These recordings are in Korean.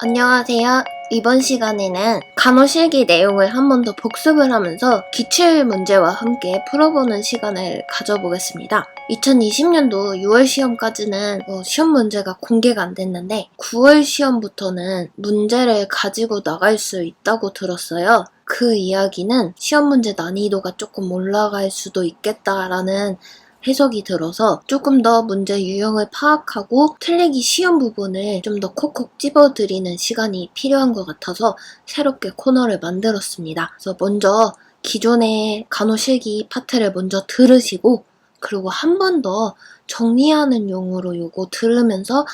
안녕하세요. 이번 시간에는 간호실기 내용을 한 번 더 복습을 하면서 기출 문제와 함께 풀어보는 시간을 가져보겠습니다. 2020년도 6월 시험까지는 시험 문제가 공개가 안 됐는데 9월 시험부터는 문제를 가지고 나갈 수 있다고 들었어요. 그 이야기는 시험 문제 난이도가 조금 올라갈 수도 있겠다라는 해석이 들어서 조금 더 문제 유형을 파악하고 틀리기 쉬운 부분을 좀 더 콕콕 집어드리는 시간이 필요한 것 같아서 새롭게 코너를 만들었습니다. 그래서 먼저 기존의 간호실기 파트를 먼저 들으시고 그리고 한 번 더 정리하는 용으로 요거 들으면서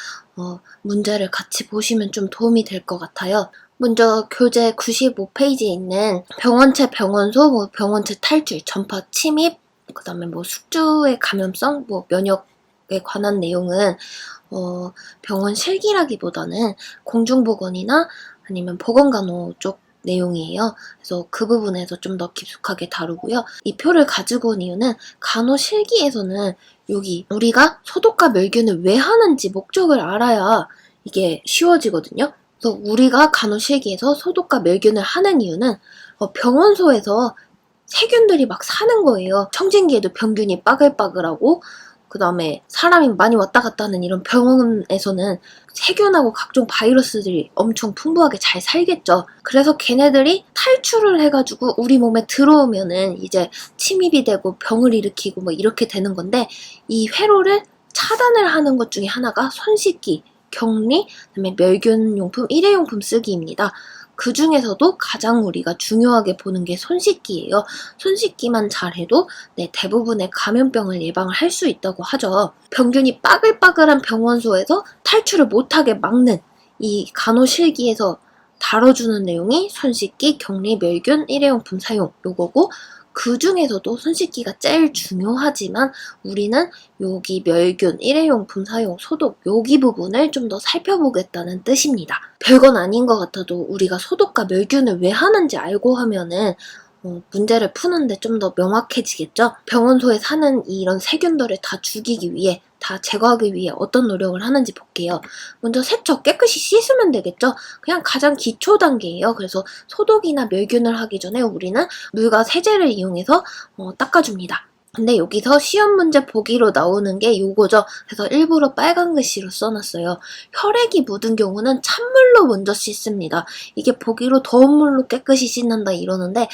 문제를 같이 보시면 좀 도움이 될 것 같아요. 먼저 교재 95페이지에 있는 병원체 병원소, 병원체 탈출, 전파 침입, 그 다음에 숙주의 감염성, 면역에 관한 내용은 병원 실기라기보다는 공중보건이나 아니면 보건간호 쪽 내용이에요. 그래서 그 부분에서 좀 더 깊숙하게 다루고요. 이 표를 가지고 온 이유는 간호실기에서는 여기 우리가 소독과 멸균을 왜 하는지 목적을 알아야 이게 쉬워지거든요. 그래서 우리가 간호실기에서 소독과 멸균을 하는 이유는 병원소에서 세균들이 막 사는 거예요. 청진기에도 병균이 빠글빠글하고 그 다음에 사람이 많이 왔다 갔다 하는 이런 병원에서는 세균하고 각종 바이러스들이 엄청 풍부하게 잘 살겠죠. 그래서 걔네들이 탈출을 해가지고 우리 몸에 들어오면은 이제 침입이 되고 병을 일으키고 이렇게 되는 건데 이 회로를 차단을 하는 것 중에 하나가 손 씻기, 격리, 그다음에 멸균용품, 일회용품 쓰기입니다. 그 중에서도 가장 우리가 중요하게 보는 게 손 씻기예요. 손 씻기만 잘해도 대부분의 감염병을 예방을 할 수 있다고 하죠. 병균이 빠글빠글한 병원소에서 탈출을 못하게 막는 이 간호실기에서 다뤄주는 내용이 손 씻기, 격리, 멸균, 일회용품 사용 요거고 그 중에서도 손 씻기가 제일 중요하지만 우리는 여기 멸균, 일회용품 사용, 소독 여기 부분을 좀 더 살펴보겠다는 뜻입니다. 별건 아닌 것 같아도 우리가 소독과 멸균을 왜 하는지 알고 하면은 문제를 푸는데 좀 더 명확해지겠죠? 병원소에 사는 이런 세균들을 다 죽이기 위해 다 제거하기 위해 어떤 노력을 하는지 볼게요. 먼저 세척 깨끗이 씻으면 되겠죠? 그냥 가장 기초 단계예요. 그래서 소독이나 멸균을 하기 전에 우리는 물과 세제를 이용해서 닦아줍니다. 근데 여기서 시험 문제 보기로 나오는 게 요거죠. 그래서 일부러 빨간 글씨로 써놨어요. 혈액이 묻은 경우는 찬물로 먼저 씻습니다. 이게 보기로 더운 물로 깨끗이 씻는다 이러는데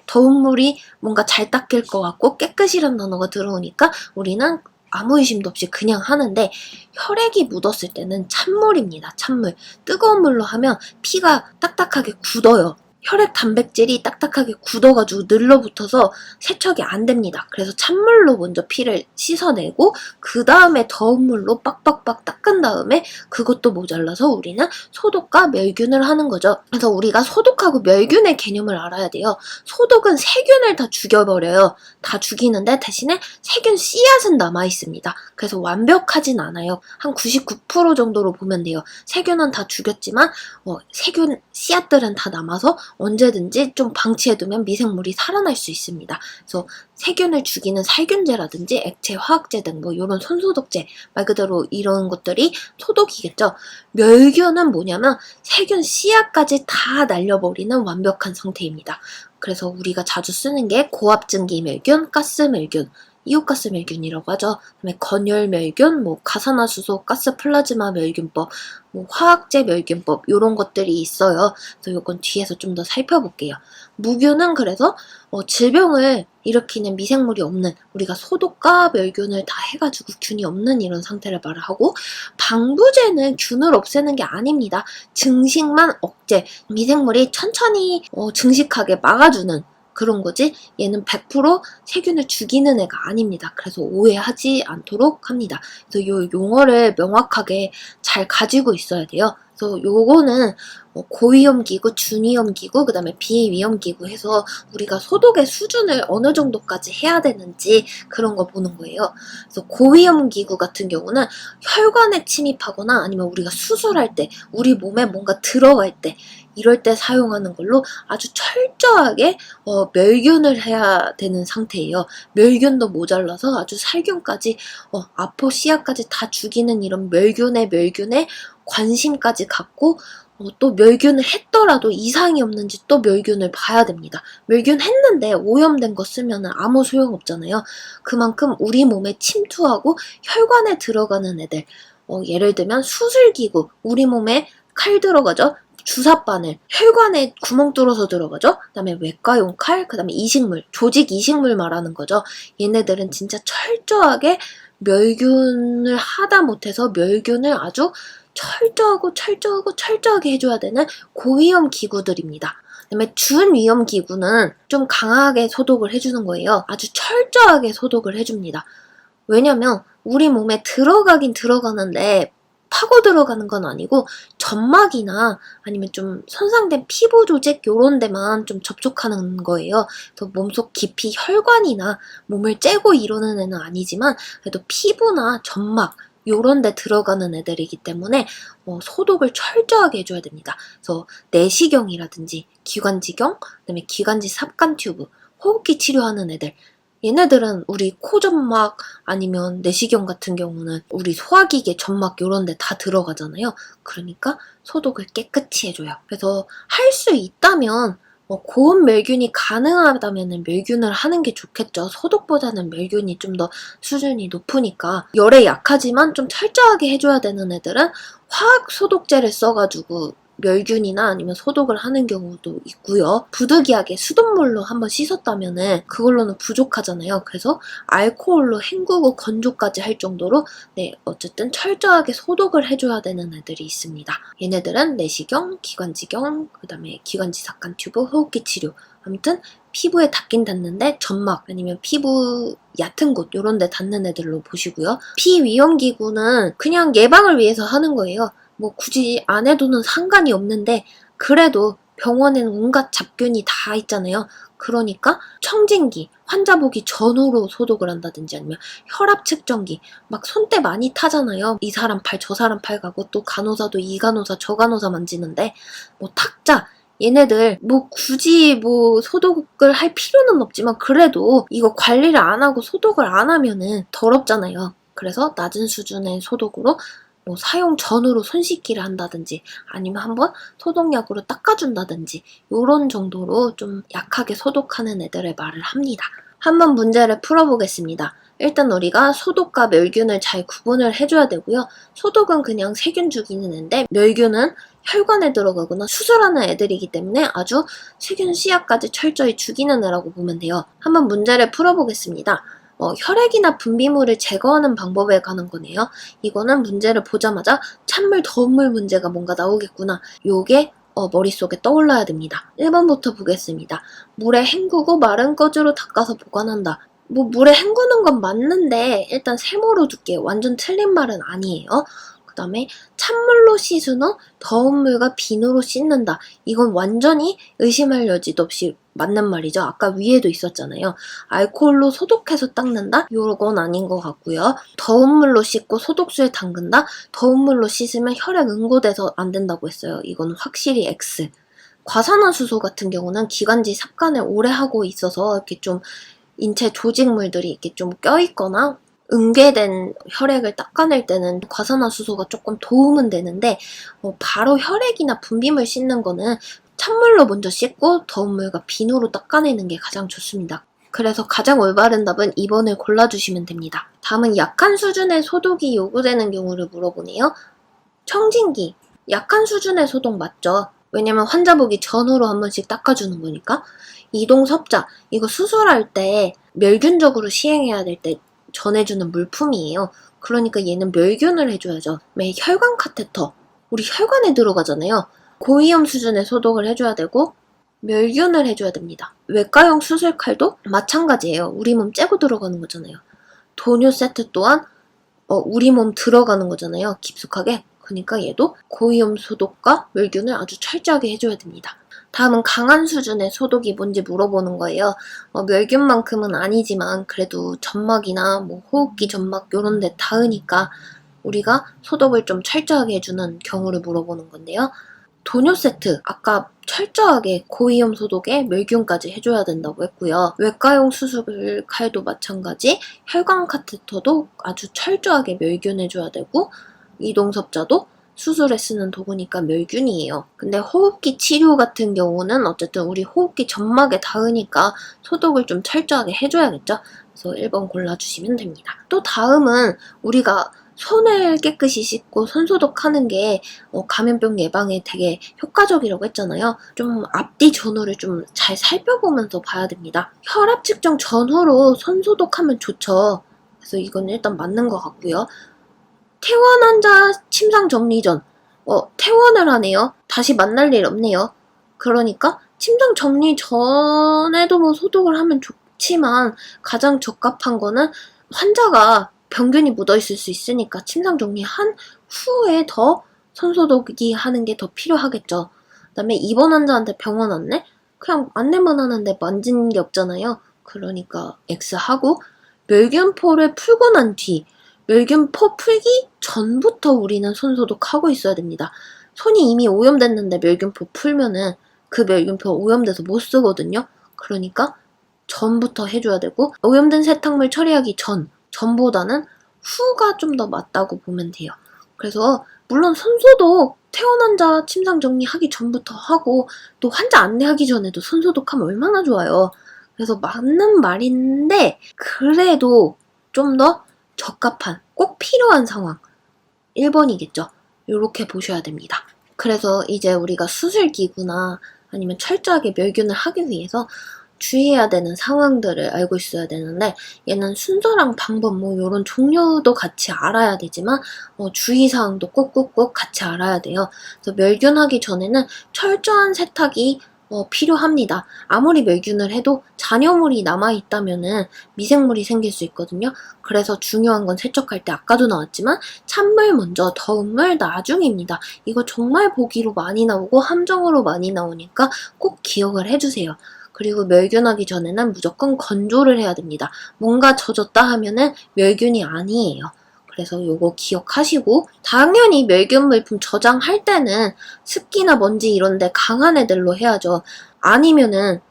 더운 물이 뭔가 잘 닦일 것 같고 깨끗이란 단어가 들어오니까 우리는 아무 의심도 없이 그냥 하는데 혈액이 묻었을 때는 찬물입니다. 찬물. 뜨거운 물로 하면 피가 딱딱하게 굳어요. 혈액 단백질이 딱딱하게 굳어가지고 늘러붙어서 세척이 안 됩니다. 그래서 찬물로 먼저 피를 씻어내고 그 다음에 더운 물로 빡빡빡 닦은 다음에 그것도 모자라서 우리는 소독과 멸균을 하는 거죠. 그래서 우리가 소독하고 멸균의 개념을 알아야 돼요. 소독은 세균을 다 죽여버려요. 다 죽이는데 대신에 세균 씨앗은 남아있습니다. 그래서 완벽하진 않아요. 한 99% 정도로 보면 돼요. 세균은 다 죽였지만 세균 씨앗들은 다 남아서 언제든지 좀 방치해두면 미생물이 살아날 수 있습니다. 그래서 세균을 죽이는 살균제라든지 액체 화학제 등 이런 손소독제 말 그대로 이런 것들이 소독이겠죠. 멸균은 뭐냐면 세균 씨앗까지 다 날려버리는 완벽한 상태입니다. 그래서 우리가 자주 쓰는 게 고압증기 멸균, 가스 멸균, 이온가스 멸균이라고 하죠. 그다음에 건열 멸균, 가산화수소, 가스 플라즈마 멸균법, 화학제 멸균법 이런 것들이 있어요. 그래서 이건 뒤에서 좀 더 살펴볼게요. 무균은 그래서 질병을 일으키는 미생물이 없는 우리가 소독과 멸균을 다 해가지고 균이 없는 이런 상태를 말을 하고 방부제는 균을 없애는 게 아닙니다. 증식만 억제, 미생물이 천천히 증식하게 막아주는 그런 거지 얘는 100% 세균을 죽이는 애가 아닙니다. 그래서 오해하지 않도록 합니다. 그래서 요 용어를 명확하게 잘 가지고 있어야 돼요. 그래서 요거는 고위험기구, 준위험기구, 그 다음에 비위험기구 해서 우리가 소독의 수준을 어느 정도까지 해야 되는지 그런 거 보는 거예요. 그래서 고위험기구 같은 경우는 혈관에 침입하거나 아니면 우리가 수술할 때, 우리 몸에 뭔가 들어갈 때 이럴 때 사용하는 걸로 아주 철저하게 멸균을 해야 되는 상태예요. 멸균도 모자라서 아주 살균까지 아포 씨앗까지 다 죽이는 이런 멸균에 관심까지 갖고 또 멸균을 했더라도 이상이 없는지 또 멸균을 봐야 됩니다. 멸균 했는데 오염된 거 쓰면 아무 소용 없잖아요. 그만큼 우리 몸에 침투하고 혈관에 들어가는 애들, 예를 들면 수술기구, 우리 몸에 칼 들어가죠? 주사바늘, 혈관에 구멍 뚫어서 들어가죠? 그 다음에 외과용 칼, 그 다음에 이식물, 조직 이식물 말하는 거죠. 얘네들은 진짜 철저하게 멸균을 하다 못해서 멸균을 아주 철저하게 해줘야 되는 고위험 기구들입니다. 그다음에 준위험 기구는 좀 강하게 소독을 해주는 거예요. 아주 철저하게 소독을 해줍니다. 왜냐면 우리 몸에 들어가긴 들어가는데 파고 들어가는 건 아니고 점막이나 아니면 좀 손상된 피부 조직 요런 데만 좀 접촉하는 거예요. 그래서 몸속 깊이 혈관이나 몸을 째고 이러는 애는 아니지만 그래도 피부나 점막 요런 데 들어가는 애들이기 때문에 소독을 철저하게 해줘야 됩니다. 그래서 내시경이라든지 기관지경, 그다음에 기관지 삽관 튜브, 호흡기 치료하는 애들, 얘네들은 우리 코점막 아니면 내시경 같은 경우는 우리 소화기계 점막 요런 데 다 들어가잖아요. 그러니까 소독을 깨끗이 해줘요. 그래서 할 수 있다면 고온 멸균이 가능하다면 멸균을 하는 게 좋겠죠. 소독보다는 멸균이 좀 더 수준이 높으니까. 열에 약하지만 좀 철저하게 해줘야 되는 애들은 화학 소독제를 써가지고 멸균이나 아니면 소독을 하는 경우도 있고요. 부득이하게 수돗물로 한번 씻었다면은 그걸로는 부족하잖아요. 그래서 알코올로 헹구고 건조까지 할 정도로 어쨌든 철저하게 소독을 해줘야 되는 애들이 있습니다. 얘네들은 내시경, 기관지경, 그 다음에 기관지 삭관 튜브, 호흡기 치료. 아무튼 피부에 닿긴 닿는데 점막 아니면 피부 얕은 곳 요런 데 닿는 애들로 보시고요. 비위험기구는 그냥 예방을 위해서 하는 거예요. 뭐 굳이 안 해도는 상관이 없는데 그래도 병원에는 온갖 잡균이 다 있잖아요. 그러니까 청진기, 환자 보기 전후로 소독을 한다든지 아니면 혈압 측정기, 막 손때 많이 타잖아요. 이 사람 팔, 저 사람 팔 가고 또 간호사도 이 간호사, 저 간호사 만지는데 뭐 탁자, 얘네들 뭐 굳이 뭐 소독을 할 필요는 없지만 그래도 이거 관리를 안 하고 소독을 안 하면은 더럽잖아요. 그래서 낮은 수준의 소독으로 뭐 사용 전후로 손 씻기를 한다든지 아니면 한번 소독약으로 닦아준다든지 요런 정도로 좀 약하게 소독하는 애들의 말을 합니다. 한번 문제를 풀어보겠습니다. 일단 우리가 소독과 멸균을 잘 구분을 해줘야 되고요. 소독은 그냥 세균 죽이는 애인데 멸균은 혈관에 들어가거나 수술하는 애들이기 때문에 아주 세균 씨앗까지 철저히 죽이는 애라고 보면 돼요. 한번 문제를 풀어보겠습니다. 혈액이나 분비물을 제거하는 방법에 관한 거네요. 이거는 문제를 보자마자 찬물, 더운물 문제가 뭔가 나오겠구나. 요게 머릿속에 떠올라야 됩니다. 1번부터 보겠습니다. 물에 헹구고 마른 꺼즈로 닦아서 보관한다. 뭐 물에 헹구는 건 맞는데 일단 세모로 두께 완전 틀린 말은 아니에요. 그 다음에 찬물로 씻은 후 더운 물과 비누로 씻는다. 이건 완전히 의심할 여지도 없이 맞는 말이죠. 아까 위에도 있었잖아요. 알코올로 소독해서 닦는다? 요건 아닌 것 같고요. 더운 물로 씻고 소독수에 담근다? 더운 물로 씻으면 혈액 응고돼서 안 된다고 했어요. 이건 확실히 X. 과산화수소 같은 경우는 기관지 삽관을 오래 하고 있어서 이렇게 좀 인체 조직물들이 이렇게 좀 껴있거나 응괴된 혈액을 닦아낼 때는 과산화수소가 조금 도움은 되는데 바로 혈액이나 분비물 씻는 거는 찬물로 먼저 씻고 더운 물과 비누로 닦아내는 게 가장 좋습니다. 그래서 가장 올바른 답은 2번을 골라주시면 됩니다. 다음은 약한 수준의 소독이 요구되는 경우를 물어보네요. 청진기, 약한 수준의 소독 맞죠? 왜냐면 환자 보기 전후로 한 번씩 닦아주는 거니까. 이동섭자, 이거 수술할 때 멸균적으로 시행해야 될 때 전해주는 물품이에요. 그러니까 얘는 멸균을 해줘야죠. 매 혈관 카테터, 우리 혈관에 들어가잖아요. 고위험 수준의 소독을 해줘야 되고 멸균을 해줘야 됩니다. 외과용 수술칼도 마찬가지예요. 우리 몸 째고 들어가는 거잖아요. 도뇨 세트 또한 우리 몸 들어가는 거잖아요. 깊숙하게. 그러니까 얘도 고위험 소독과 멸균을 아주 철저하게 해줘야 됩니다. 다음은 강한 수준의 소독이 뭔지 물어보는 거예요. 멸균만큼은 아니지만 그래도 점막이나 뭐 호흡기 점막 요런 데 닿으니까 우리가 소독을 좀 철저하게 해주는 경우를 물어보는 건데요. 도뇨 세트, 아까 철저하게 고위험 소독에 멸균까지 해줘야 된다고 했고요. 외과용 수술 칼도 마찬가지, 혈관 카테터도 아주 철저하게 멸균해줘야 되고 이동섭자도 수술에 쓰는 도구니까 멸균이에요. 근데 호흡기 치료 같은 경우는 어쨌든 우리 호흡기 점막에 닿으니까 소독을 좀 철저하게 해줘야겠죠. 그래서 1번 골라주시면 됩니다. 또 다음은 우리가 손을 깨끗이 씻고 손소독하는 게 감염병 예방에 되게 효과적이라고 했잖아요. 좀 앞뒤 전후를 좀 잘 살펴보면서 봐야 됩니다. 혈압 측정 전후로 손소독하면 좋죠. 그래서 이건 일단 맞는 것 같고요. 퇴원 환자 침상 정리 전 퇴원을 하네요. 다시 만날 일 없네요. 그러니까 침상 정리 전에도 뭐 소독을 하면 좋지만 가장 적합한 거는 환자가 병균이 묻어있을 수 있으니까 침상 정리한 후에 더 손소독이 하는 게 더 필요하겠죠. 그 다음에 입원 환자한테 병원 안내? 그냥 안내만 하는데 만진 게 없잖아요. 그러니까 X하고 멸균포를 풀고 난 뒤 멸균포 풀기 전부터 우리는 손소독하고 있어야 됩니다. 손이 이미 오염됐는데 멸균포 풀면은 그 멸균포 오염돼서 못 쓰거든요. 그러니까 전부터 해줘야 되고 오염된 세탁물 처리하기 전보다는 후가 좀 더 맞다고 보면 돼요. 그래서 물론 손소독 퇴원 환자 침상 정리하기 전부터 하고 또 환자 안내하기 전에도 손소독하면 얼마나 좋아요. 그래서 맞는 말인데 그래도 좀 더 적합한 꼭 필요한 상황 1번이겠죠. 이렇게 보셔야 됩니다. 그래서 이제 우리가 수술기구나 아니면 철저하게 멸균을 하기 위해서 주의해야 되는 상황들을 알고 있어야 되는데 얘는 순서랑 방법 뭐 이런 종류도 같이 알아야 되지만 주의사항도 꼭꼭꼭 같이 알아야 돼요. 그래서 멸균하기 전에는 철저한 세탁이 필요합니다. 아무리 멸균을 해도 잔여물이 남아있다면은 미생물이 생길 수 있거든요. 그래서 중요한 건 세척할 때 아까도 나왔지만 찬물 먼저 더운 물 나중입니다. 이거 정말 보기로 많이 나오고 함정으로 많이 나오니까 꼭 기억을 해주세요. 그리고 멸균하기 전에는 무조건 건조를 해야 됩니다. 뭔가 젖었다 하면은 멸균이 아니에요. 그래서 요거 기억하시고 당연히 멸균 물품 저장할 때는 습기나 먼지 이런데 강한 애들로 해야죠. 아니면은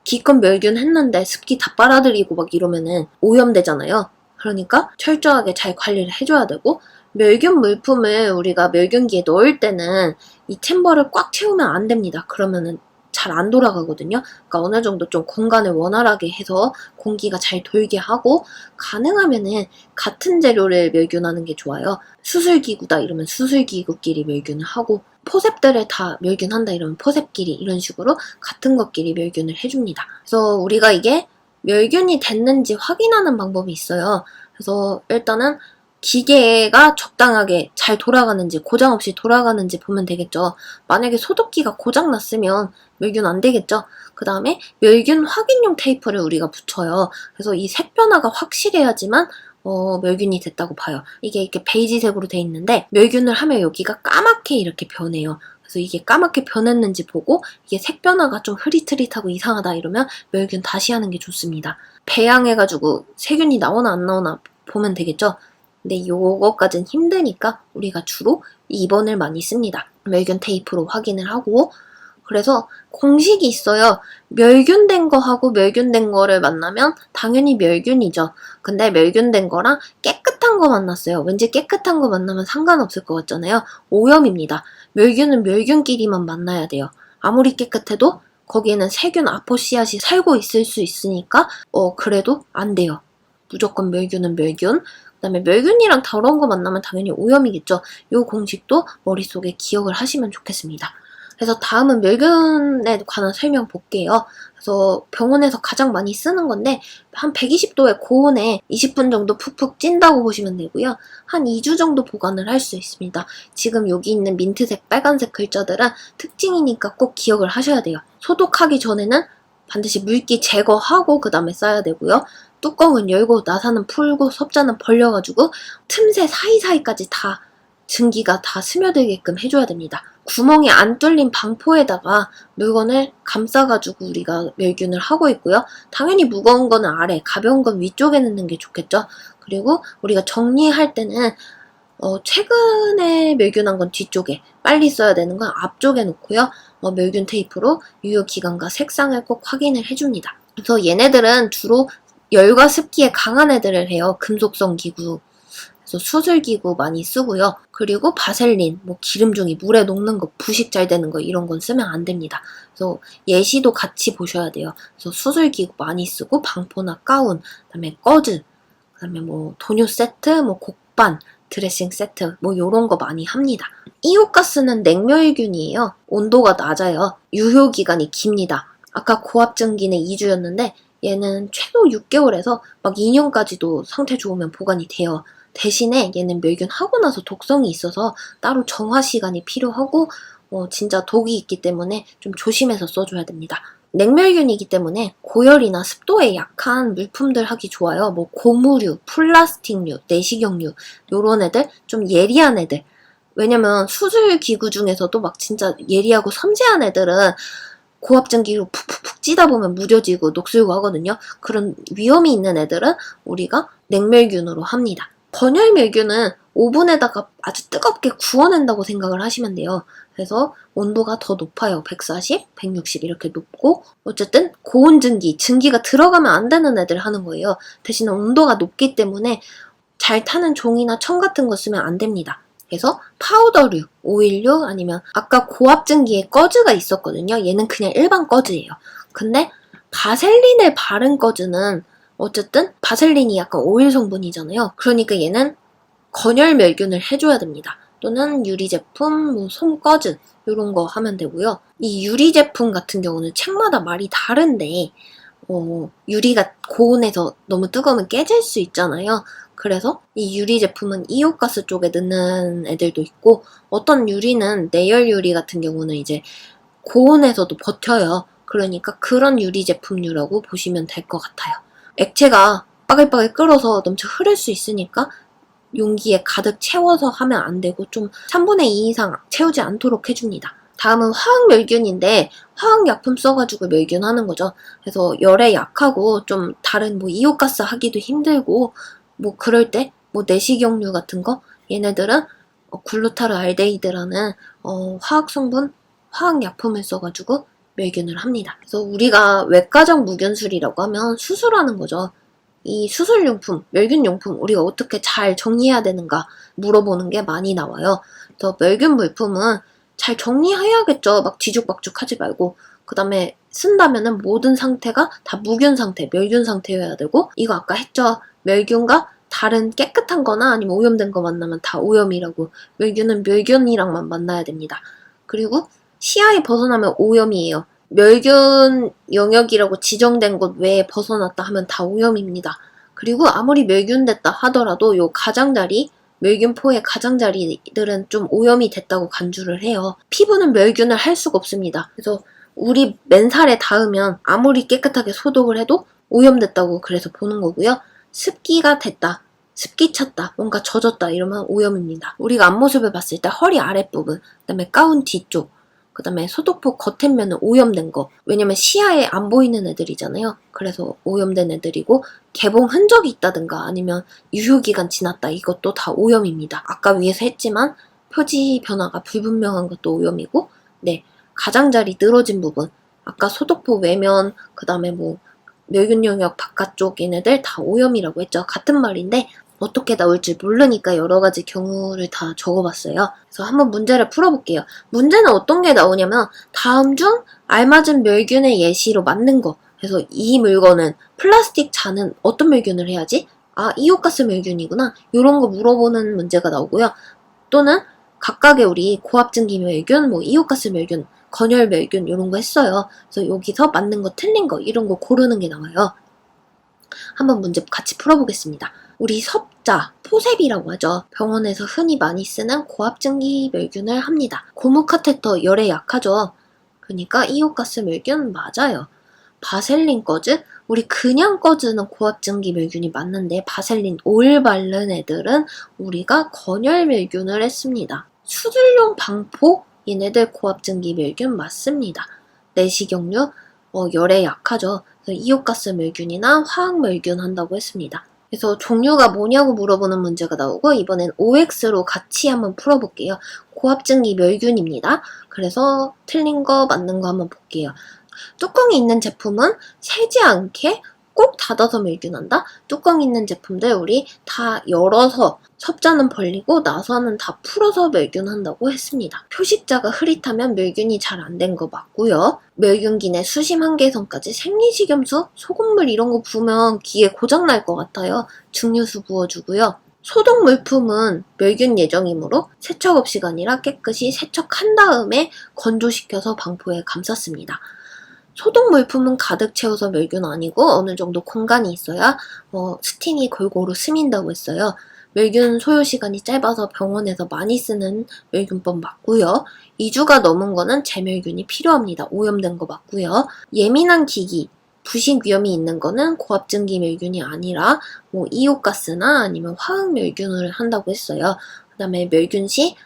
기껏 멸균했는데 습기 다 빨아들이고 막 이러면은 오염되잖아요. 그러니까 철저하게 잘 관리를 해줘야 되고 멸균 물품을 우리가 멸균기에 넣을 때는 이 챔버를 꽉 채우면 안 됩니다. 그러면은 잘 안 돌아가거든요. 그러니까 어느 정도 좀 공간을 원활하게 해서 공기가 잘 돌게 하고 가능하면은 같은 재료를 멸균하는 게 좋아요. 수술기구다 이러면 수술기구끼리 멸균을 하고 포셉들을 다 멸균한다 이러면 포셉끼리 이런 식으로 같은 것끼리 멸균을 해줍니다. 그래서 우리가 이게 멸균이 됐는지 확인하는 방법이 있어요. 그래서 일단은 기계가 적당하게 잘 돌아가는지 고장 없이 돌아가는지 보면 되겠죠. 만약에 소독기가 고장났으면 멸균 안 되겠죠. 그 다음에 멸균 확인용 테이프를 우리가 붙여요. 그래서 이 색 변화가 확실해야지만 멸균이 됐다고 봐요. 이게 이렇게 베이지색으로 돼 있는데 멸균을 하면 여기가 까맣게 이렇게 변해요. 그래서 이게 까맣게 변했는지 보고 이게 색 변화가 좀 흐릿흐릿하고 이상하다 이러면 멸균 다시 하는 게 좋습니다. 배양해가지고 세균이 나오나 안 나오나 보면 되겠죠. 근데 요거까진 힘드니까 우리가 주로 2번을 많이 씁니다. 멸균 테이프로 확인을 하고 그래서 공식이 있어요. 멸균된 거하고 멸균된 거를 만나면 당연히 멸균이죠. 근데 멸균된 거랑 깨끗한 거 만났어요. 왠지 깨끗한 거 만나면 상관없을 것 같잖아요. 오염입니다. 멸균은 멸균끼리만 만나야 돼요. 아무리 깨끗해도 거기에는 세균 아포씨앗이 살고 있을 수 있으니까 그래도 안 돼요. 무조건 멸균은 멸균. 그 다음에 멸균이랑 더러운 거 만나면 당연히 오염이겠죠. 이 공식도 머릿속에 기억을 하시면 좋겠습니다. 그래서 다음은 멸균에 관한 설명 볼게요. 그래서 병원에서 가장 많이 쓰는 건데 한 120도의 고온에 20분 정도 푹푹 찐다고 보시면 되고요. 한 2주 정도 보관을 할 수 있습니다. 지금 여기 있는 민트색, 빨간색 글자들은 특징이니까 꼭 기억을 하셔야 돼요. 소독하기 전에는 반드시 물기 제거하고 그 다음에 써야 되고요. 뚜껑은 열고 나사는 풀고 섭자는 벌려가지고 틈새 사이사이까지 다 증기가 다 스며들게끔 해줘야 됩니다. 구멍이 안 뚫린 방포에다가 물건을 감싸가지고 우리가 멸균을 하고 있고요. 당연히 무거운 거는 아래, 가벼운 건 위쪽에 넣는 게 좋겠죠. 그리고 우리가 정리할 때는 최근에 멸균한 건 뒤쪽에, 빨리 써야 되는 건 앞쪽에 놓고요. 멸균 테이프로 유효기간과 색상을 꼭 확인을 해줍니다. 그래서 얘네들은 주로 열과 습기에 강한 애들을 해요. 금속성 기구. 그래서 수술기구 많이 쓰고요. 그리고 바셀린, 뭐 기름종이 물에 녹는 거, 부식 잘 되는 거 이런 건 쓰면 안 됩니다. 그래서 예시도 같이 보셔야 돼요. 그래서 수술기구 많이 쓰고 방포나 가운, 그다음에 꺼즈, 그다음에 뭐 도뇨 세트, 뭐 곡반, 드레싱 세트 뭐 요런 거 많이 합니다. 이오가스는 냉멸균이에요. 온도가 낮아요. 유효기간이 깁니다. 아까 고압증기는 2주였는데 얘는 최소 6개월에서 막 2년까지도 상태 좋으면 보관이 돼요. 대신에 얘는 멸균하고 나서 독성이 있어서 따로 정화 시간이 필요하고 진짜 독이 있기 때문에 좀 조심해서 써줘야 됩니다. 냉멸균이기 때문에 고열이나 습도에 약한 물품들 하기 좋아요. 뭐 고무류, 플라스틱류, 내시경류 요런 애들, 좀 예리한 애들. 왜냐면 수술기구 중에서도 막 진짜 예리하고 섬세한 애들은 고압증기로 푹푹푹 찌다 보면 무뎌지고 녹슬고 하거든요. 그런 위험이 있는 애들은 우리가 냉멸균으로 합니다. 번열멸균은 오븐에다가 아주 뜨겁게 구워낸다고 생각을 하시면 돼요. 그래서 온도가 더 높아요. 140, 160 이렇게 높고 어쨌든 고온증기, 증기가 들어가면 안 되는 애들 하는 거예요. 대신 온도가 높기 때문에 잘 타는 종이나 청 같은 거 쓰면 안 됩니다. 그래서 파우더류, 오일류 아니면 아까 고압증기에 꺼즈가 있었거든요. 얘는 그냥 일반 꺼즈예요. 근데 바셀린을 바른 꺼즈는 어쨌든 바셀린이 약간 오일 성분이잖아요. 그러니까 얘는 건열멸균을 해줘야 됩니다. 또는 유리 제품, 뭐 솜꺼즈 이런 거 하면 되고요. 이 유리 제품 같은 경우는 책마다 말이 다른데 유리가 고온에서 너무 뜨거우면 깨질 수 있잖아요. 그래서 이 유리 제품은 이오가스 쪽에 넣는 애들도 있고 어떤 유리는 내열 유리 같은 경우는 이제 고온에서도 버텨요. 그러니까 그런 유리 제품류라고 보시면 될 것 같아요. 액체가 빠글빠글 끓어서 넘쳐 흐를 수 있으니까 용기에 가득 채워서 하면 안 되고 좀 3분의 2 이상 채우지 않도록 해줍니다. 다음은 화학멸균인데 화학약품 써가지고 멸균하는 거죠. 그래서 열에 약하고 좀 다른 뭐 이오가스 하기도 힘들고 뭐 그럴 때 뭐 내시경류 같은 거 얘네들은 글루타르 알데히드라는 화학성분 화학약품을 써가지고 멸균을 합니다. 그래서 우리가 외과적 무균술이라고 하면 수술하는 거죠. 이 수술용품, 멸균용품 우리가 어떻게 잘 정리해야 되는가 물어보는 게 많이 나와요. 그래서 멸균 물품은 잘 정리해야겠죠. 막 뒤죽박죽 하지 말고. 그 다음에 쓴다면은 모든 상태가 다 무균 상태, 멸균 상태여야 되고 이거 아까 했죠. 멸균과 다른 깨끗한 거나 아니면 오염된 거 만나면 다 오염이라고. 멸균은 멸균이랑만 만나야 됩니다. 그리고 시야에 벗어나면 오염이에요. 멸균 영역이라고 지정된 곳 외에 벗어났다 하면 다 오염입니다. 그리고 아무리 멸균됐다 하더라도 요 가장자리, 멸균포의 가장자리들은 좀 오염이 됐다고 간주를 해요. 피부는 멸균을 할 수가 없습니다. 그래서 우리 맨살에 닿으면 아무리 깨끗하게 소독을 해도 오염됐다고 그래서 보는 거고요. 습기가 됐다, 습기 찼다, 뭔가 젖었다 이러면 오염입니다. 우리가 앞모습을 봤을 때 허리 아랫부분, 그 다음에 가운 뒤쪽, 그 다음에 소독포 겉에면은 오염된 거. 왜냐면 시야에 안 보이는 애들이잖아요. 그래서 오염된 애들이고 개봉 흔적이 있다든가 아니면 유효기간 지났다 이것도 다 오염입니다. 아까 위에서 했지만 표지 변화가 불분명한 것도 오염이고 네, 가장자리 늘어진 부분 아까 소독포 외면 그 다음에 뭐 멸균 영역 바깥쪽인 애들 다 오염이라고 했죠. 같은 말인데 어떻게 나올지 모르니까 여러 가지 경우를 다 적어봤어요. 그래서 한번 문제를 풀어볼게요. 문제는 어떤 게 나오냐면 다음 중 알맞은 멸균의 예시로 맞는 거. 그래서 이 물건은 플라스틱 잔은 어떤 멸균을 해야지? 아, 이오가스 멸균이구나. 이런 거 물어보는 문제가 나오고요. 또는 각각의 우리 고압증기 멸균, 뭐 이오가스 멸균, 건열 멸균 이런 거 했어요. 그래서 여기서 맞는 거 틀린 거 이런 거 고르는 게 나와요. 한번 문제 같이 풀어보겠습니다. 우리 섭자, 포셉이라고 하죠. 병원에서 흔히 많이 쓰는 고압증기 멸균을 합니다. 고무 카테터 열에 약하죠. 그러니까 이오가스 멸균 맞아요. 바셀린 꺼즈? 우리 그냥 꺼즈는 고압증기 멸균이 맞는데 바셀린 오일 바른 애들은 우리가 건열 멸균을 했습니다. 수술용 방포? 얘네들 고압증기 멸균 맞습니다. 내시경류? 열에 약하죠. 그래서 이오가스 멸균이나 화학 멸균 한다고 했습니다. 그래서 종류가 뭐냐고 물어보는 문제가 나오고 이번엔 OX로 같이 한번 풀어볼게요. 고압증기 멸균입니다. 그래서 틀린 거 맞는 거 한번 볼게요. 뚜껑이 있는 제품은 새지 않게 꼭 닫아서 멸균한다? 뚜껑 있는 제품들 우리 다 열어서 섭자는 벌리고 나선은 다 풀어서 멸균한다고 했습니다. 표식자가 흐릿하면 멸균이 잘 안 된 거 맞고요. 멸균기 내 수심 한계선까지 생리식염수, 소금물 이런 거 부으면 기계 고장날 것 같아요. 증류수 부어주고요. 소독 물품은 멸균 예정이므로 세척 없이가 아니라 깨끗이 세척한 다음에 건조시켜서 방포에 감쌌습니다. 소독 물품은 가득 채워서 멸균 아니고 어느 정도 공간이 있어야 스팀이 골고루 스민다고 했어요. 멸균 소요 시간이 짧아서 병원에서 많이 쓰는 멸균법 맞고요. 2주가 넘은 거는 재멸균이 필요합니다. 오염된 거 맞고요. 예민한 기기, 부식 위험이 있는 거는 고압증기 멸균이 아니라 이온가스나 아니면 화학 멸균을 한다고 했어요. 그 다음에 멸균 시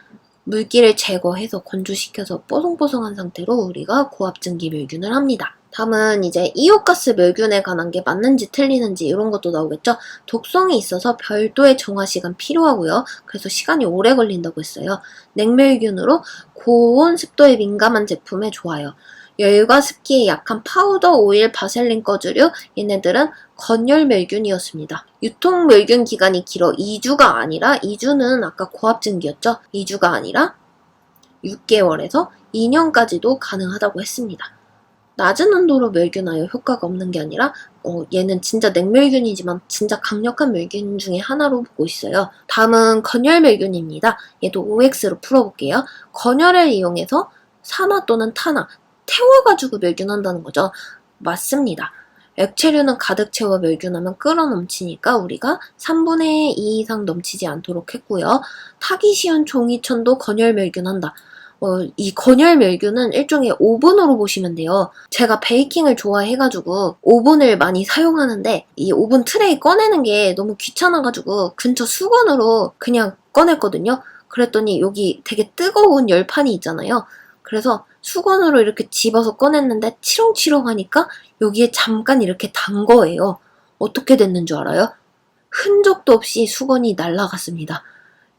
물기를 제거해서 건조시켜서 뽀송뽀송한 상태로 우리가 고압증기 멸균을 합니다. 다음은 이제 이온가스 멸균에 관한 게 맞는지 틀리는지 이런 것도 나오겠죠. 독성이 있어서 별도의 정화 시간 필요하고요. 그래서 시간이 오래 걸린다고 했어요. 냉멸균으로 고온 습도에 민감한 제품에 좋아요. 열과 습기에 약한 파우더, 오일, 바셀린 꺼주류 얘네들은 건열멸균이었습니다. 유통멸균 기간이 길어 2주가 아니라 2주는 아까 고압증기였죠. 2주가 아니라 6개월에서 2년까지도 가능하다고 했습니다. 낮은 온도로 멸균하여 효과가 없는 게 아니라 얘는 진짜 냉멸균이지만 진짜 강력한 멸균 중에 하나로 보고 있어요. 다음은 건열멸균입니다. 얘도 OX로 풀어볼게요. 건열을 이용해서 산화 또는 탄화 태워가지고 멸균한다는 거죠. 맞습니다. 액체류는 가득 채워 멸균하면 끓어 넘치니까 우리가 3분의 2 이상 넘치지 않도록 했고요. 타기 쉬운 종이천도 건열 멸균한다. 이 건열 멸균은 일종의 오븐으로 보시면 돼요. 제가 베이킹을 좋아해가지고 오븐을 많이 사용하는데 이 오븐 트레이 꺼내는 게 너무 귀찮아가지고 근처 수건으로 그냥 꺼냈거든요. 그랬더니 여기 되게 뜨거운 열판이 있잖아요. 그래서 수건으로 이렇게 집어서 꺼냈는데 치렁치렁 하니까 여기에 잠깐 이렇게 단 거예요. 어떻게 됐는 줄 알아요? 흔적도 없이 수건이 날아갔습니다.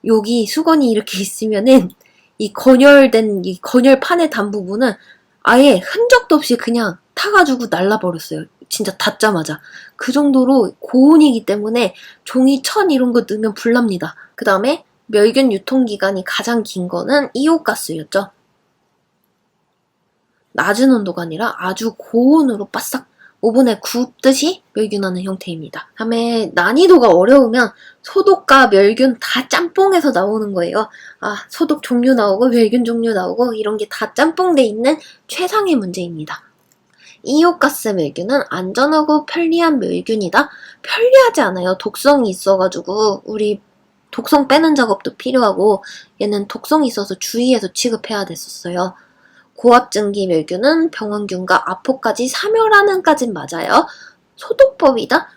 여기 수건이 이렇게 있으면은 이 건열된 이 건열판에 단 부분은 아예 흔적도 없이 그냥 타가지고 날라버렸어요. 진짜 닿자마자. 그 정도로 고온이기 때문에 종이 천 이런 거 넣으면 불납니다. 그 다음에 멸균 유통기간이 가장 긴 거는 이온가스였죠. 낮은 온도가 아니라 아주 고온으로 바싹 오븐에 굽듯이 멸균하는 형태입니다. 다음에 난이도가 어려우면 소독과 멸균 다 짬뽕해서 나오는 거예요. 소독 종류 나오고 멸균 종류 나오고 이런 게 다 짬뽕돼 있는 최상의 문제입니다. 이온가스 멸균은 안전하고 편리한 멸균이다. 편리하지 않아요. 독성이 있어가지고 우리 독성 빼는 작업도 필요하고 얘는 독성이 있어서 주의해서 취급해야 됐었어요. 고압증기 멸균은 병원균과 아포까지 사멸하는까진 맞아요. 소독법이다?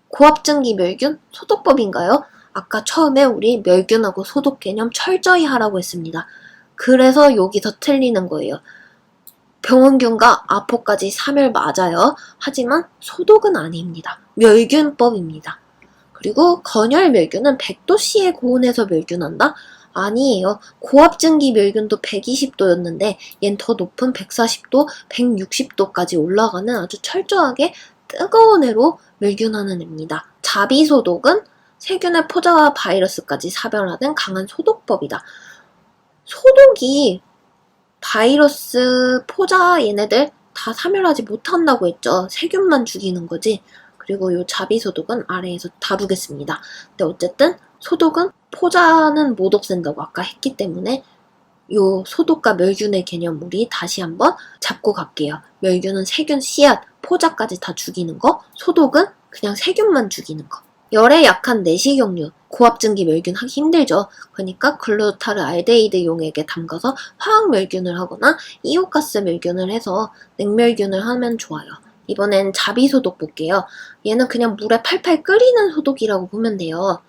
고압증기 멸균? 소독법인가요? 아까 처음에 우리 멸균하고 소독 개념 철저히 하라고 했습니다. 그래서 여기서 틀리는 거예요. 병원균과 아포까지 사멸 맞아요. 하지만 소독은 아닙니다. 멸균법입니다. 그리고 건열 멸균은 100도씨의 고온에서 멸균한다? 아니에요. 고압증기 멸균도 120도였는데 얜 더 높은 140도, 160도까지 올라가는 아주 철저하게 뜨거운 애로 멸균하는 애입니다. 자비소독은 세균의 포자와 바이러스까지 사별하는 강한 소독법이다. 소독이 바이러스, 포자 얘네들 다 사멸하지 못한다고 했죠. 세균만 죽이는 거지. 그리고 이 자비소독은 아래에서 다루겠습니다. 근데 어쨌든 소독은 포자는 못 없앤다고 아까 했기 때문에 요 소독과 멸균의 개념 우리 다시 한번 잡고 갈게요. 멸균은 세균, 씨앗, 포자까지 다 죽이는 거, 소독은 그냥 세균만 죽이는 거. 열에 약한 내시경류, 고압증기 멸균 하기 힘들죠. 그러니까 글루타르 알데히드 용액에 담가서 화학 멸균을 하거나 이온가스 멸균을 해서 냉멸균을 하면 좋아요. 이번엔 자비소독 볼게요. 얘는 그냥 물에 팔팔 끓이는 소독이라고 보면 돼요.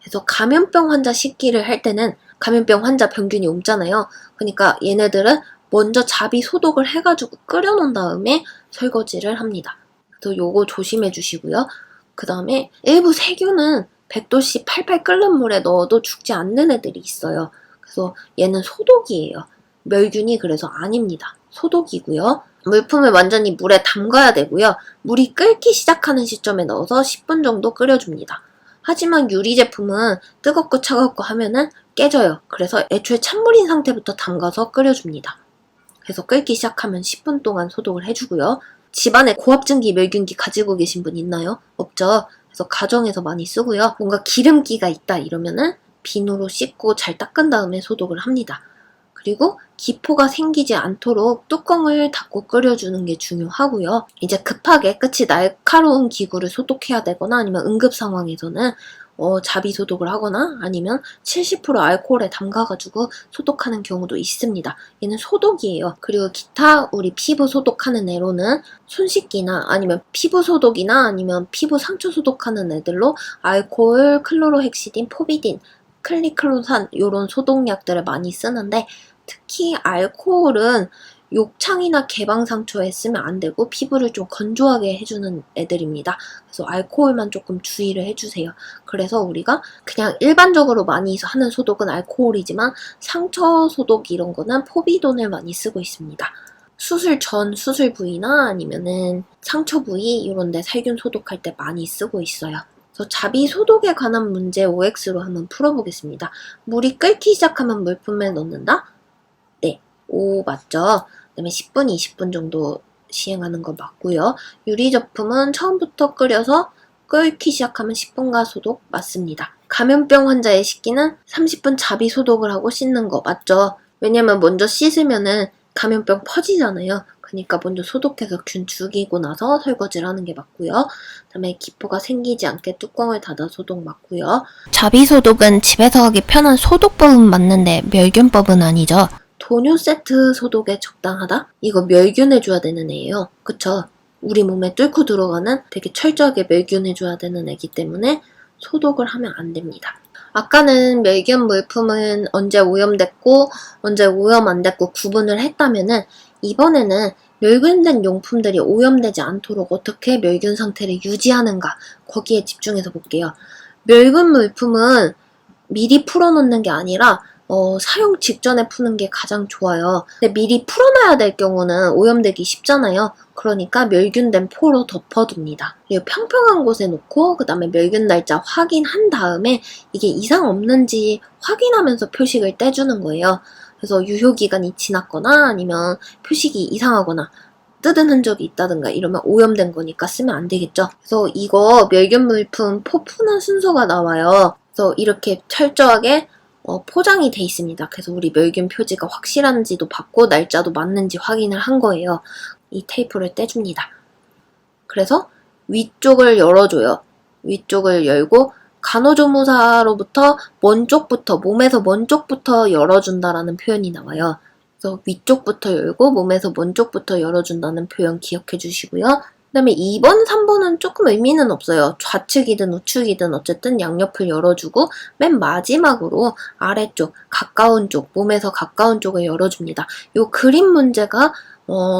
그래서 감염병 환자 씻기를 할 때는 감염병 환자 병균이 옮잖아요. 그러니까 얘네들은 먼저 자비 소독을 해가지고 끓여놓은 다음에 설거지를 합니다. 그래서 요거 조심해 주시고요. 그 다음에 일부 세균은 100도씨 팔팔 끓는 물에 넣어도 죽지 않는 애들이 있어요. 그래서 얘는 소독이에요. 멸균이 그래서 아닙니다. 소독이고요. 물품을 완전히 물에 담가야 되고요. 물이 끓기 시작하는 시점에 넣어서 10분 정도 끓여줍니다. 하지만 유리 제품은 뜨겁고 차갑고 하면은 깨져요. 그래서 애초에 찬물인 상태부터 담가서 끓여줍니다. 그래서 끓기 시작하면 10분 동안 소독을 해주고요. 집안에 고압증기, 멸균기 가지고 계신 분 있나요? 없죠? 그래서 가정에서 많이 쓰고요. 뭔가 기름기가 있다 이러면은 비누로 씻고 잘 닦은 다음에 소독을 합니다. 그리고 기포가 생기지 않도록 뚜껑을 닫고 끓여주는 게 중요하고요. 이제 급하게 끝이 날카로운 기구를 소독해야 되거나 아니면 응급 상황에서는 자비 소독을 하거나 아니면 70% 알코올에 담가가지고 소독하는 경우도 있습니다. 얘는 소독이에요. 그리고 기타 우리 피부 소독하는 애로는 손 씻기나 아니면 피부 소독이나 아니면 피부 상처 소독하는 애들로 알코올, 클로로헥시딘, 포비딘, 클리클로산 이런 소독약들을 많이 쓰는데 특히 알코올은 욕창이나 개방상처에 쓰면 안 되고 피부를 좀 건조하게 해주는 애들입니다. 그래서 알코올만 조금 주의를 해주세요. 그래서 우리가 그냥 일반적으로 많이 하는 소독은 알코올이지만 상처 소독 이런 거는 포비돈을 많이 쓰고 있습니다. 수술 전 수술 부위나 아니면은 상처 부위 이런 데 살균 소독할 때 많이 쓰고 있어요. 그래서 자비 소독에 관한 문제 OX로 한번 풀어보겠습니다. 물이 끓기 시작하면 물품을 넣는다? 네, O 맞죠? 그다음에 10분, 20분 정도 시행하는 거 맞고요. 유리 제품은 처음부터 끓여서 끓기 시작하면 10분간 소독 맞습니다. 감염병 환자의 씻기는 30분 자비 소독을 하고 씻는 거 맞죠? 왜냐면 먼저 씻으면은 감염병 퍼지잖아요. 그러니까 먼저 소독해서 균 죽이고 나서 설거지를 하는 게 맞고요. 그다음에 기포가 생기지 않게 뚜껑을 닫아 소독 맞고요. 자비 소독은 집에서 하기 편한 소독법은 맞는데 멸균법은 아니죠. 도뇨 세트 소독에 적당하다? 이거 멸균해줘야 되는 애예요. 그쵸? 우리 몸에 뚫고 들어가는 되게 철저하게 멸균해줘야 되는 애기 때문에 소독을 하면 안 됩니다. 아까는 멸균 물품은 언제 오염됐고 언제 오염 안 됐고 구분을 했다면은 이번에는 멸균된 용품들이 오염되지 않도록 어떻게 멸균 상태를 유지하는가 거기에 집중해서 볼게요. 멸균 물품은 미리 풀어놓는 게 아니라 사용 직전에 푸는 게 가장 좋아요. 근데 미리 풀어놔야 될 경우는 오염되기 쉽잖아요. 그러니까 멸균된 포로 덮어둡니다. 그리고 평평한 곳에 놓고 그 다음에 멸균 날짜 확인한 다음에 이게 이상 없는지 확인하면서 표식을 떼주는 거예요. 그래서 유효기간이 지났거나 아니면 표식이 이상하거나 뜯은 흔적이 있다든가 이러면 오염된 거니까 쓰면 안 되겠죠. 그래서 이거 멸균 물품 포 푸는 순서가 나와요. 그래서 이렇게 철저하게 포장이 돼 있습니다. 그래서 우리 멸균 표지가 확실한지도 봤고 날짜도 맞는지 확인을 한 거예요. 이 테이프를 떼줍니다. 그래서 위쪽을 열어줘요. 위쪽을 열고 간호조무사로부터 먼 쪽부터 몸에서 먼 쪽부터 열어준다라는 표현이 나와요. 그래서 위쪽부터 열고 몸에서 먼 쪽부터 열어준다는 표현 기억해 주시고요. 그 다음에 2번, 3번은 조금 의미는 없어요. 좌측이든 우측이든 어쨌든 양옆을 열어주고 맨 마지막으로 아래쪽, 가까운 쪽, 몸에서 가까운 쪽을 열어줍니다. 요 그림 문제가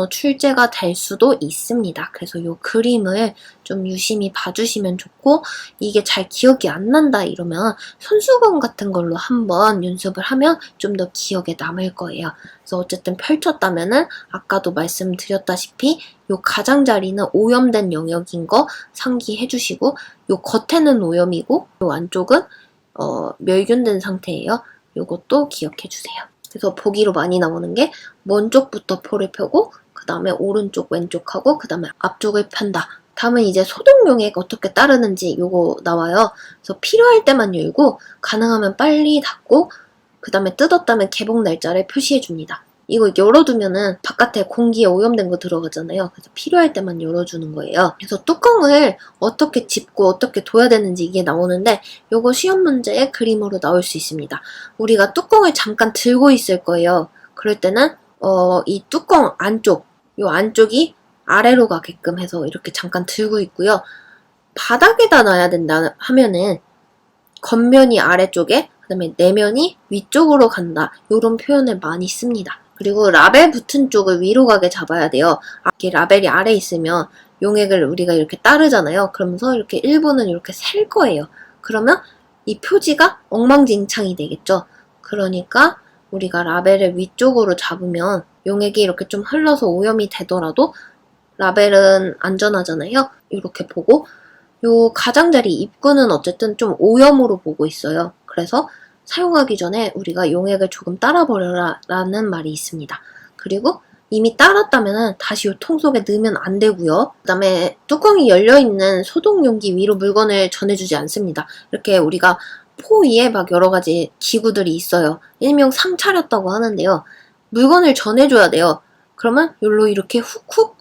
출제가 될 수도 있습니다. 그래서 요 그림을 좀 유심히 봐주시면 좋고 이게 잘 기억이 안 난다 이러면 손수건 같은 걸로 한번 연습을 하면 좀 더 기억에 남을 거예요. 그래서 어쨌든 펼쳤다면은 아까도 말씀드렸다시피 요 가장자리는 오염된 영역인 거 상기해 주시고 요 겉에는 오염이고 요 안쪽은 멸균된 상태예요. 요것도 기억해 주세요. 그래서 보기로 많이 나오는 게 먼 쪽부터 포를 펴고 그 다음에 오른쪽 왼쪽하고 그 다음에 앞쪽을 편다. 다음은 이제 소독용액 어떻게 따르는지 요거 나와요. 그래서 필요할 때만 열고 가능하면 빨리 닫고 그 다음에 뜯었다면 개봉 날짜를 표시해 줍니다. 이거 열어두면은 바깥에 공기에 오염된 거 들어가잖아요. 그래서 필요할 때만 열어주는 거예요. 그래서 뚜껑을 어떻게 짚고 어떻게 둬야 되는지 이게 나오는데 요거 시험 문제에 그림으로 나올 수 있습니다. 우리가 뚜껑을 잠깐 들고 있을 거예요. 그럴 때는 이 뚜껑 안쪽, 요 안쪽이 아래로 가게끔 해서 이렇게 잠깐 들고 있고요. 바닥에다 놔야 된다 하면은 겉면이 아래쪽에 그 다음에 내면이 위쪽으로 간다. 요런 표현을 많이 씁니다. 그리고 라벨 붙은 쪽을 위로 가게 잡아야 돼요. 이렇게 라벨이 아래 있으면 용액을 우리가 이렇게 따르잖아요. 그러면서 이렇게 1분은 이렇게 셀 거예요. 그러면 이 표지가 엉망진창이 되겠죠. 그러니까 우리가 라벨을 위쪽으로 잡으면 용액이 이렇게 좀 흘러서 오염이 되더라도 라벨은 안전하잖아요. 이렇게 보고 요 가장자리 입구는 어쨌든 좀 오염으로 보고 있어요. 그래서 사용하기 전에 우리가 용액을 조금 따라버려라 라는 말이 있습니다. 그리고 이미 따랐다면 다시 요 통 속에 넣으면 안 되고요. 그 다음에 뚜껑이 열려있는 소독용기 위로 물건을 전해주지 않습니다. 이렇게 우리가 포 위에 막 여러가지 기구들이 있어요. 일명 상 차렸다고 하는데요. 물건을 전해줘야 돼요. 그러면 여기로 이렇게 훅훅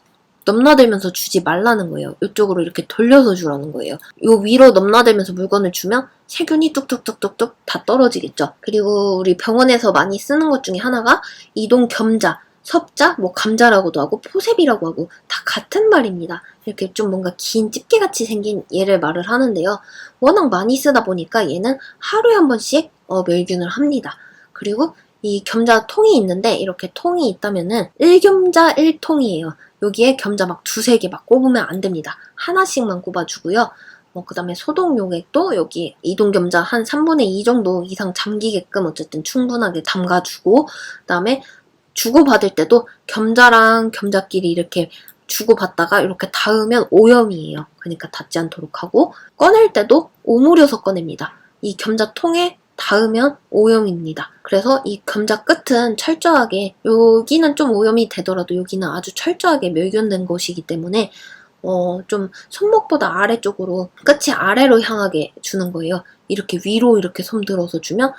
넘나들면서 주지 말라는 거예요. 이쪽으로 이렇게 돌려서 주라는 거예요. 요 위로 넘나들면서 물건을 주면 세균이 뚝뚝뚝뚝뚝 다 떨어지겠죠. 그리고 우리 병원에서 많이 쓰는 것 중에 하나가 이동 겸자, 섭자, 뭐 감자라고도 하고 포셉이라고 하고 다 같은 말입니다. 이렇게 좀 뭔가 긴 집게같이 생긴 얘를 말을 하는데요. 워낙 많이 쓰다 보니까 얘는 하루에 한 번씩 멸균을 합니다. 그리고 이 겸자 통이 있는데 이렇게 통이 있다면은 1겸자 1통이에요. 여기에 겸자 막 두세 개 막 꼽으면 안 됩니다. 하나씩만 꼽아주고요. 그 다음에 소독 용액도 여기 이동 겸자 한 3분의 2 정도 이상 잠기게끔 어쨌든 충분하게 담가주고, 그 다음에 주고받을 때도 겸자랑 겸자끼리 이렇게 주고받다가 이렇게 닿으면 오염이에요. 그러니까 닿지 않도록 하고, 꺼낼 때도 오므려서 꺼냅니다. 이 겸자 통에 닿으면 오염입니다. 그래서 이 겸자 끝은 철저하게, 여기는 좀 오염이 되더라도 여기는 아주 철저하게 멸균된 것이기 때문에 좀 손목보다 아래쪽으로 끝이 아래로 향하게 주는 거예요. 이렇게 위로 이렇게 손 들어서 주면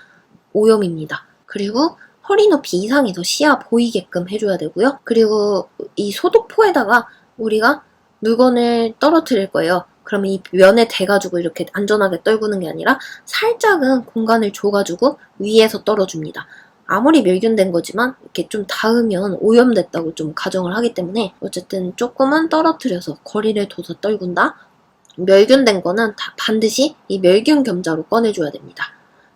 오염입니다. 그리고 허리 높이 이상에서 시야 보이게끔 해줘야 되고요. 그리고 이 소독포에다가 우리가 물건을 떨어뜨릴 거예요. 그러면 이 면에 대가지고 이렇게 안전하게 떨구는 게 아니라 살짝은 공간을 줘가지고 위에서 떨어줍니다. 아무리 멸균된 거지만 이렇게 좀 닿으면 오염됐다고 좀 가정을 하기 때문에 어쨌든 조금은 떨어뜨려서 거리를 둬서 떨군다. 멸균된 거는 다 반드시 이 멸균 겸자로 꺼내줘야 됩니다.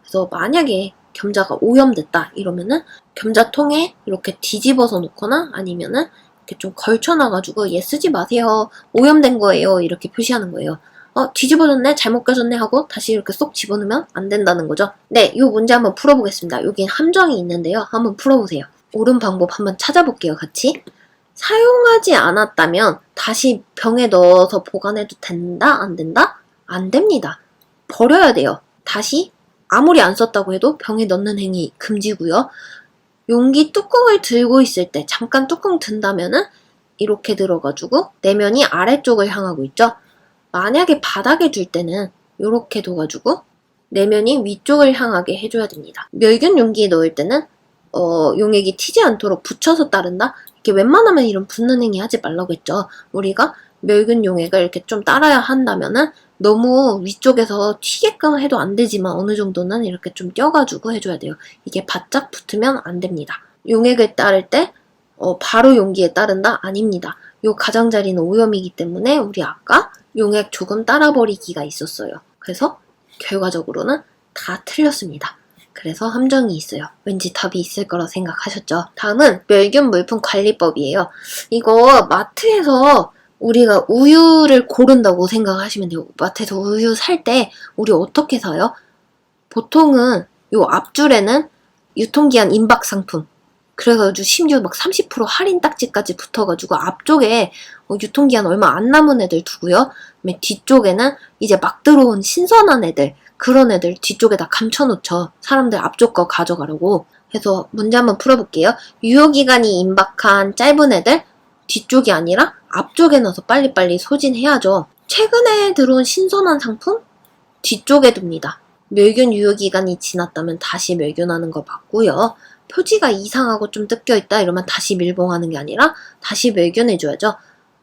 그래서 만약에 겸자가 오염됐다 이러면은 겸자통에 이렇게 뒤집어서 놓거나 아니면은 이렇게 좀 걸쳐놔가지고 얘 쓰지 마세요, 오염된 거예요, 이렇게 표시하는 거예요. 뒤집어졌네, 잘못 껴졌네 하고 다시 이렇게 쏙 집어넣으면 안 된다는 거죠. 네, 이 문제 한번 풀어보겠습니다. 여긴 함정이 있는데요. 한번 풀어보세요. 옳은 방법 한번 찾아볼게요, 같이. 사용하지 않았다면 다시 병에 넣어서 보관해도 된다? 안 된다? 안 됩니다. 버려야 돼요. 다시 아무리 안 썼다고 해도 병에 넣는 행위 금지고요. 용기 뚜껑을 들고 있을 때 잠깐 뚜껑 든다면은 이렇게 들어가지고 내면이 아래쪽을 향하고 있죠. 만약에 바닥에 둘 때는 이렇게 둬가지고 내면이 위쪽을 향하게 해줘야 됩니다. 멸균 용기에 넣을 때는 용액이 튀지 않도록 붙여서 따른다? 이렇게 웬만하면 이런 붙는 행위 하지 말라고 했죠. 우리가 멸균 용액을 이렇게 좀 따라야 한다면은 너무 위쪽에서 튀게끔 해도 안 되지만 어느 정도는 이렇게 좀 껴가지고 해줘야 돼요. 이게 바짝 붙으면 안 됩니다. 용액을 따를 때 바로 용기에 따른다? 아닙니다. 요 가장자리는 오염이기 때문에 우리 아까 용액 조금 따라버리기가 있었어요. 그래서 결과적으로는 다 틀렸습니다. 그래서 함정이 있어요. 왠지 답이 있을 거라 생각하셨죠? 다음은 멸균 물품 관리법이에요. 이거 마트에서 우리가 우유를 고른다고 생각하시면 돼요. 마트에서 우유 살 때 우리 어떻게 사요? 보통은 요 앞줄에는 유통기한 임박 상품, 그래가지고 심지어 막 30% 할인 딱지까지 붙어가지고 앞쪽에 유통기한 얼마 안 남은 애들 두고요. 그다음에 뒤쪽에는 이제 막 들어온 신선한 애들, 그런 애들 뒤쪽에다 감춰놓죠. 사람들 앞쪽 거 가져가려고. 그래서 문제 한번 풀어볼게요. 유효기간이 임박한 짧은 애들 뒤쪽이 아니라 앞쪽에 넣어서 빨리빨리 소진해야죠. 최근에 들어온 신선한 상품 뒤쪽에 둡니다. 멸균 유효기간이 지났다면 다시 멸균하는 거 맞고요. 표지가 이상하고 좀 뜯겨있다 이러면 다시 밀봉하는 게 아니라 다시 멸균해줘야죠.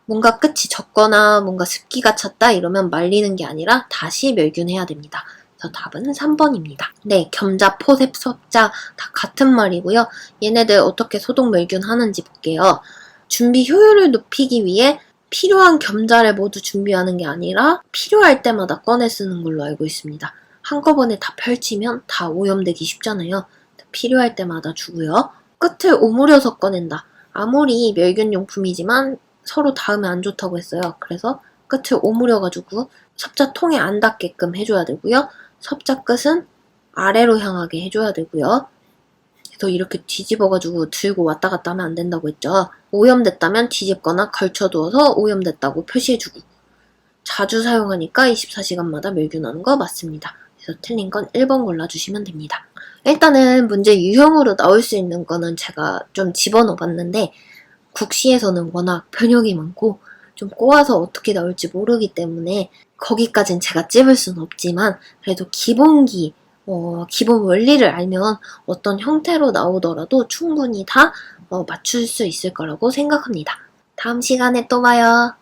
뭔가 끝이 젖거나 뭔가 습기가 찼다 이러면 말리는 게 아니라 다시 멸균해야 됩니다. 그래서 답은 3번입니다. 네, 겸자, 포셉, 섭자 다 같은 말이고요. 얘네들 어떻게 소독 멸균하는지 볼게요. 준비 효율을 높이기 위해 필요한 겸자를 모두 준비하는 게 아니라 필요할 때마다 꺼내 쓰는 걸로 알고 있습니다. 한꺼번에 다 펼치면 다 오염되기 쉽잖아요. 필요할 때마다 주고요. 끝을 오므려서 꺼낸다. 아무리 멸균용품이지만 서로 닿으면 안 좋다고 했어요. 그래서 끝을 오므려가지고 섭자 통에 안 닿게끔 해줘야 되고요. 섭자 끝은 아래로 향하게 해줘야 되고요. 그래서 이렇게 뒤집어가지고 들고 왔다 갔다 하면 안 된다고 했죠. 오염됐다면 뒤집거나 걸쳐두어서 오염됐다고 표시해주고, 자주 사용하니까 24시간마다 멸균하는 거 맞습니다. 그래서 틀린 건 1번 골라주시면 됩니다. 일단은 문제 유형으로 나올 수 있는 거는 제가 좀 집어넣어 봤는데, 국시에서는 워낙 변형이 많고 좀 꼬아서 어떻게 나올지 모르기 때문에 거기까진 제가 찝을 수는 없지만, 그래도 기본 원리를 알면 어떤 형태로 나오더라도 충분히 다 맞출 수 있을 거라고 생각합니다. 다음 시간에 또 봐요.